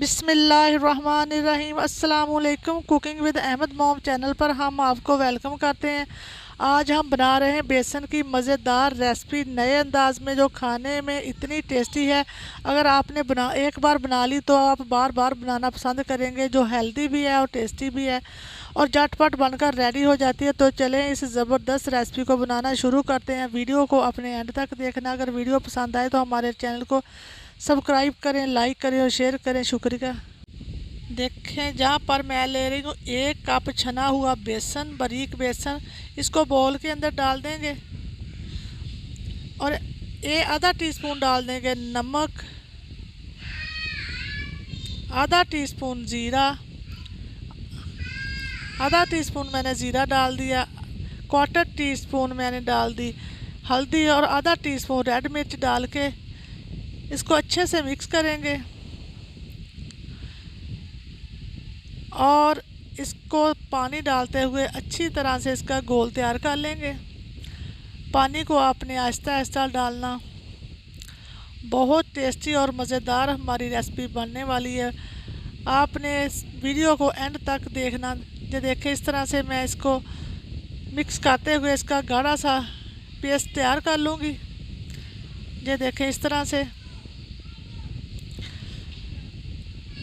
बिस्मिल्लाहिर्रहमानिर्रहीम। अस्सलाम वालेकुम। Cooking with Ahmad mom channel पर हम आपको वेलकम करते हैं। आज हम बना रहे हैं बेसन की मज़ेदार रेसिपी नए अंदाज में, जो खाने में इतनी टेस्टी है। अगर आपने एक बार बना ली तो आप बार बार बनाना पसंद करेंगे, जो हेल्दी भी है और टेस्टी भी है और झटपट बनकर रेडी हो जाती है। तो चलें इस ज़बरदस्त रेसिपी को बनाना शुरू करते हैं। वीडियो को अपने एंड तक देखना। अगर वीडियो पसंद आए तो हमारे चैनल को सब्सक्राइब करें, लाइक करें और शेयर करें। शुक्रिया। देखें, जहाँ पर मैं ले रही हूँ 1 कप छना हुआ बेसन, बारीक बेसन। इसको बोल के अंदर डाल देंगे और आधा टीस्पून डाल देंगे नमक, आधा टीस्पून ज़ीरा, आधा टीस्पून मैंने ज़ीरा डाल दिया, 1/4 टीस्पून मैंने डाल दी हल्दी और आधा टीस्पून रेड मिर्च डाल के इसको अच्छे से मिक्स करेंगे और इसको पानी डालते हुए अच्छी तरह से इसका घोल तैयार कर लेंगे। पानी को आपने आहिस्ता आहिस्ता डालना। बहुत टेस्टी और मज़ेदार हमारी रेसिपी बनने वाली है। आपने इस वीडियो को एंड तक देखना। ये देखें, इस तरह से मैं इसको मिक्स करते हुए इसका गाढ़ा सा पेस्ट तैयार कर लूँगी। ये देखें, इस तरह से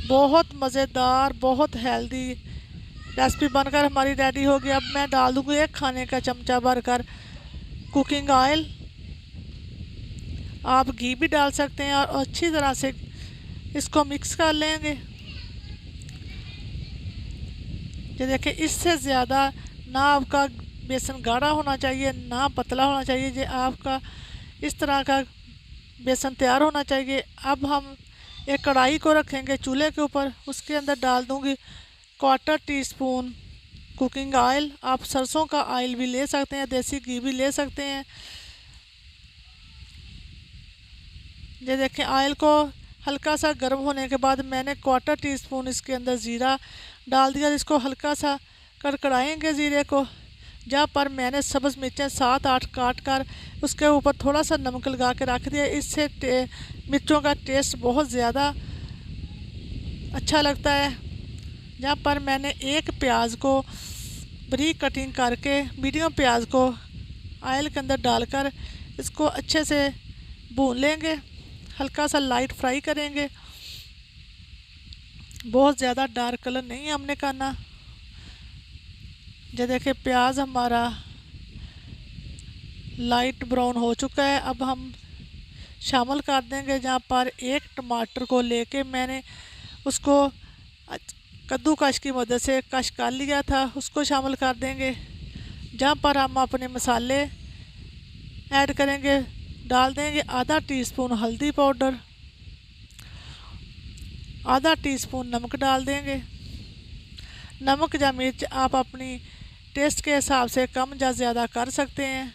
बहुत मज़ेदार, बहुत हेल्दी रेसिपी बनकर हमारी रेडी होगी। अब मैं डाल दूँगी 1 खाने का चमचा भरकर कुकिंग ऑयल। आप घी भी डाल सकते हैं और अच्छी तरह से इसको मिक्स कर लेंगे। ये देखिए, इससे ज़्यादा ना आपका बेसन गाढ़ा होना चाहिए ना पतला होना चाहिए। ये आपका इस तरह का बेसन तैयार होना चाहिए। अब हम एक कढ़ाई को रखेंगे चूल्हे के ऊपर। उसके अंदर डाल दूंगी 1/4 टीस्पून कुकिंग ऑयल। आप सरसों का ऑयल भी ले सकते हैं, देसी घी भी ले सकते हैं। ये देखें, ऑयल को हल्का सा गर्म होने के बाद मैंने 1/4 टीस्पून इसके अंदर ज़ीरा डाल दिया। इसको हल्का सा कड़कड़ाएंगे ज़ीरे को। जहाँ पर मैंने सब्ज़ मिर्चें 7-8 काट कर उसके ऊपर थोड़ा सा नमक लगा के रख दिया। इससे मिर्चों का टेस्ट बहुत ज़्यादा अच्छा लगता है। जहाँ पर मैंने एक प्याज को बारीक कटिंग करके, मीडियम प्याज को ऑयल के अंदर डालकर इसको अच्छे से भून लेंगे। हल्का सा लाइट फ्राई करेंगे, बहुत ज़्यादा डार्क कलर नहीं हमने करना। ये देखिए, प्याज हमारा लाइट ब्राउन हो चुका है। अब हम शामिल कर देंगे, जहाँ पर 1 टमाटर को लेके मैंने उसको कद्दूकस की मदद से कश कर लिया था, उसको शामिल कर देंगे। जहाँ पर हम अपने मसाले ऐड करेंगे। डाल देंगे आधा टीस्पून हल्दी पाउडर, आधा टीस्पून नमक डाल देंगे। नमक या मिर्च आप अपनी टेस्ट के हिसाब से कम या ज़्यादा कर सकते हैं।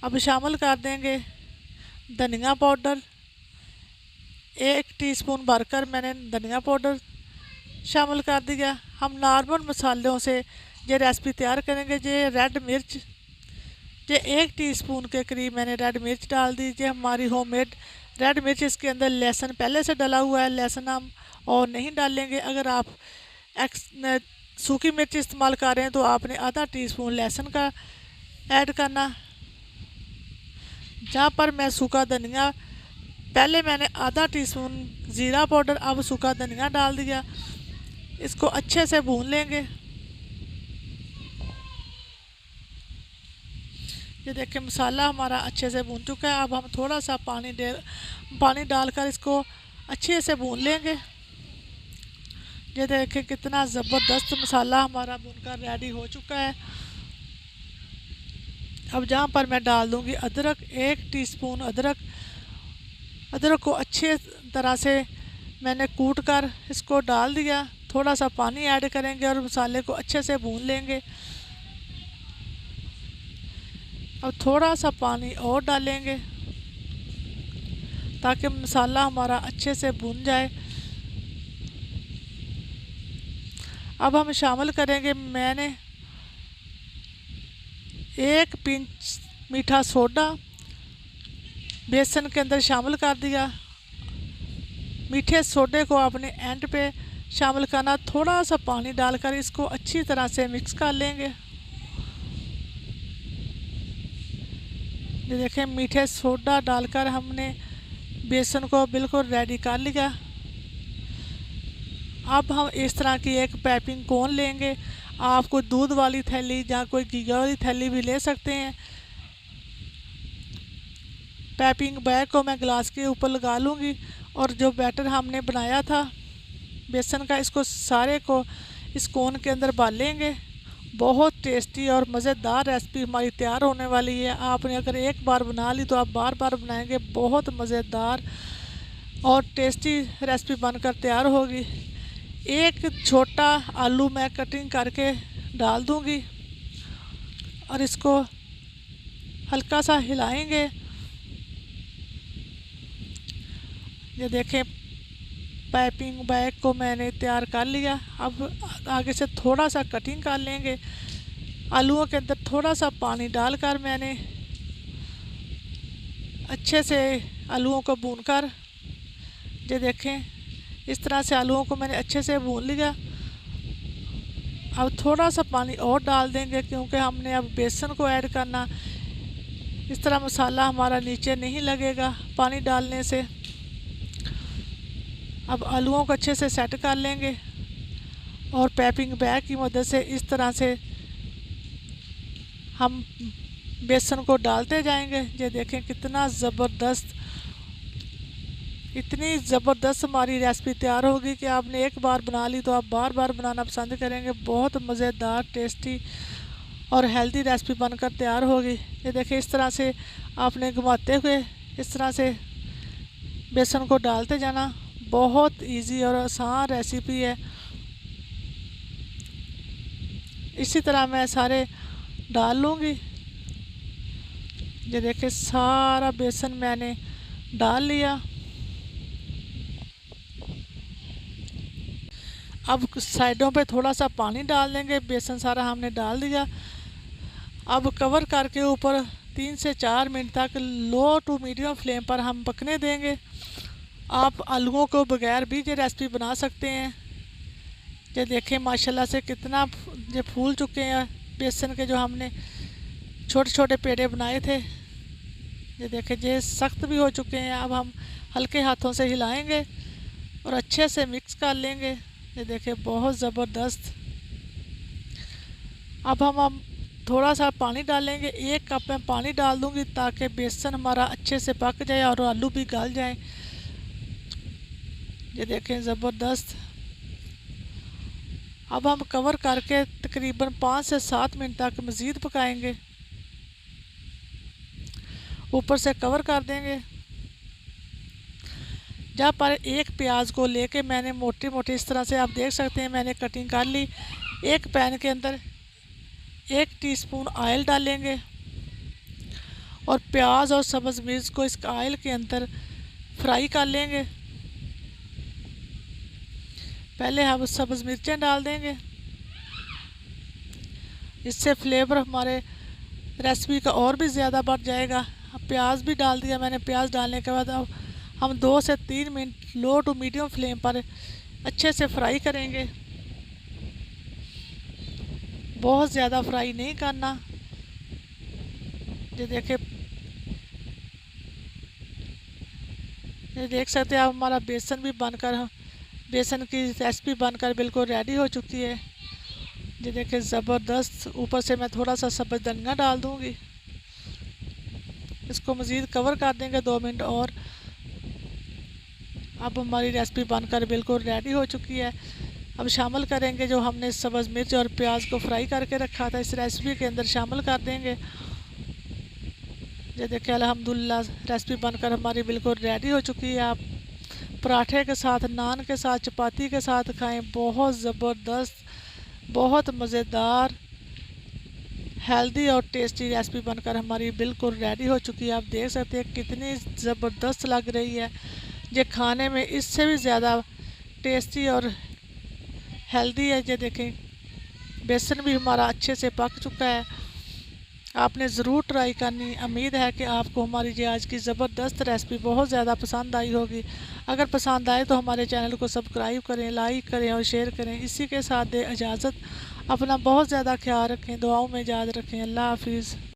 अब शामिल कर देंगे धनिया पाउडर। 1 टीस्पून भरकर मैंने धनिया पाउडर शामिल कर दिया। हम नॉर्मल मसालों से ये रेसिपी तैयार करेंगे। ये रेड मिर्च, ये 1 टीस्पून के करीब मैंने रेड मिर्च डाल दी। ये हमारी होममेड रेड मिर्च। इसके अंदर लहसुन पहले से डला हुआ है, लहसुन हम और नहीं डालेंगे। अगर आप सूखी मिर्च इस्तेमाल कर रहे हैं तो आपने आधा टीस्पून लहसुन का ऐड करना। जहाँ पर मैं सूखा धनिया, पहले मैंने आधा टीस्पून ज़ीरा पाउडर, अब सूखा धनिया डाल दिया। इसको अच्छे से भून लेंगे। ये देखिए, मसाला हमारा अच्छे से भून चुका है। अब हम थोड़ा सा पानी डालकर इसको अच्छे से भून लेंगे। ये देखिए, कितना ज़बरदस्त मसाला हमारा भूनकर रेडी हो चुका है। अब जहाँ पर मैं डाल दूँगी अदरक, 1 टीस्पून अदरक को अच्छे तरह से मैंने कूट कर इसको डाल दिया। थोड़ा सा पानी ऐड करेंगे और मसाले को अच्छे से भून लेंगे। अब थोड़ा सा पानी और डालेंगे ताकि मसाला हमारा अच्छे से भून जाए। अब हम शामिल करेंगे, मैंने 1 पिंच मीठा सोडा बेसन के अंदर शामिल कर दिया मीठे सोडे को आपने एंड पे शामिल करना। थोड़ा सा पानी डालकर इसको अच्छी तरह से मिक्स कर लेंगे। ये देखें, मीठे सोडा डालकर हमने बेसन को बिल्कुल रेडी कर लिया। अब हम इस तरह की एक पाइपिंग कोन लेंगे। आप कोई दूध वाली थैली या कोई घी वाली थैली भी ले सकते हैं। पाइपिंग बैग को मैं ग्लास के ऊपर लगा लूँगी और जो बैटर हमने बनाया था बेसन का, इसको सारे को इस कोन के अंदर डाल लेंगे। बहुत टेस्टी और मज़ेदार रेसिपी हमारी तैयार होने वाली है। आपने अगर एक बार बना ली तो आप बार बार बनाएंगे। बहुत मज़ेदार और टेस्टी रेसिपी बनकर तैयार होगी। एक छोटा आलू मैं कटिंग करके डाल दूंगी और इसको हल्का सा हिलाएंगे। ये देखें, पाइपिंग बैग को मैंने तैयार कर लिया। अब आगे से थोड़ा सा कटिंग कर लेंगे। आलूओं के अंदर थोड़ा सा पानी डालकर मैंने अच्छे से आलूओं को भूनकर, ये देखें, इस तरह से आलूओं को मैंने अच्छे से भून लिया। अब थोड़ा सा पानी और डाल देंगे क्योंकि हमने अब बेसन को ऐड करना। इस तरह मसाला हमारा नीचे नहीं लगेगा पानी डालने से। अब आलूओं को अच्छे से सेट कर लेंगे और पाइपिंग बैग की मदद से इस तरह से हम बेसन को डालते जाएंगे। ये देखें कितना ज़बरदस्त, इतनी ज़बरदस्त हमारी रेसिपी तैयार होगी कि आपने एक बार बना ली तो आप बार बार बनाना पसंद करेंगे। बहुत मज़ेदार, टेस्टी और हेल्दी रेसिपी बनकर तैयार होगी। ये देखिए, इस तरह से आपने घुमाते हुए इस तरह से बेसन को डालते जाना। बहुत इजी और आसान रेसिपी है। इसी तरह मैं सारे डाल लूँगी। ये देखिए, सारा बेसन मैंने डाल लिया। अब साइडों पे थोड़ा सा पानी डाल देंगे। बेसन सारा हमने डाल दिया। अब कवर करके ऊपर 3 से 4 मिनट तक लो टू मीडियम फ्लेम पर हम पकने देंगे। आप आलूओं को बगैर भी ये रेसिपी बना सकते हैं। ये देखें माशाल्लाह से कितना ये फूल चुके हैं बेसन के, जो हमने छोटे छोटे पेड़े बनाए थे। ये देखें, ये सख्त भी हो चुके हैं। अब हम हल्के हाथों से हिलाएंगे और अच्छे से मिक्स कर लेंगे। ये देखें, बहुत ज़बरदस्त। अब हम थोड़ा सा पानी डालेंगे। 1 कप में पानी डाल दूंगी ताकि बेसन हमारा अच्छे से पक जाए और आलू भी गल जाए। ये देखें, ज़बरदस्त। अब हम कवर करके तकरीबन 5 से 7 मिनट तक मज़ीद पकाएंगे। ऊपर से कवर कर देंगे। जहाँ पर एक प्याज को लेके मैंने मोटी मोटी इस तरह से, आप देख सकते हैं, मैंने कटिंग कर ली। एक पैन के अंदर 1 टीस्पून ऑयल डालेंगे और प्याज और सब्ज़ मिर्च को इस ऑयल के अंदर फ्राई कर लेंगे। पहले हम सब्ज़ मिर्चें डाल देंगे। इससे फ्लेवर हमारे रेसिपी का और भी ज़्यादा बढ़ जाएगा। अब प्याज भी डाल दिया मैंने। प्याज डालने के बाद अब हम 2 से 3 minute low to medium flame पर अच्छे से फ्राई करेंगे। बहुत ज़्यादा फ्राई नहीं करना। ये देखें, ये देख सकते हैं आप, हमारा बेसन भी बनकर, बेसन की रेसिपी बनकर बिल्कुल रेडी हो चुकी है। ये देखें, ज़बरदस्त। ऊपर से मैं थोड़ा सा सब्ज़ धनिया डाल दूँगी। इसको मज़ीद कवर कर देंगे 2 मिनट और। अब हमारी रेसिपी बनकर बिल्कुल रेडी हो चुकी है। अब शामिल करेंगे जो हमने सब्ज़ मिर्च और प्याज को फ्राई करके रखा था, इस रेसिपी के अंदर शामिल कर देंगे। ये देखिए, अल्हम्दुलिल्लाह रेसिपी बनकर हमारी बिल्कुल रेडी हो चुकी है। आप पराठे के साथ, नान के साथ, चपाती के साथ खाएं। बहुत ज़बरदस्त, बहुत मज़ेदार, हेल्दी और टेस्टी रेसिपी बनकर हमारी बिल्कुल रेडी हो चुकी है। आप देख सकते हैं कितनी ज़बरदस्त लग रही है। ये खाने में इससे भी ज़्यादा टेस्टी और हेल्दी है। ये देखें, बेसन भी हमारा अच्छे से पक चुका है। आपने ज़रूर ट्राई करनी। उम्मीद है कि आपको हमारी ये आज की ज़बरदस्त रेसिपी बहुत ज़्यादा पसंद आई होगी। अगर पसंद आए तो हमारे चैनल को सब्सक्राइब करें, लाइक करें और शेयर करें। इसी के साथ दे इजाज़त। अपना बहुत ज़्यादा ख्याल रखें, दुआओं में याद रखें। अल्लाह हाफिज़।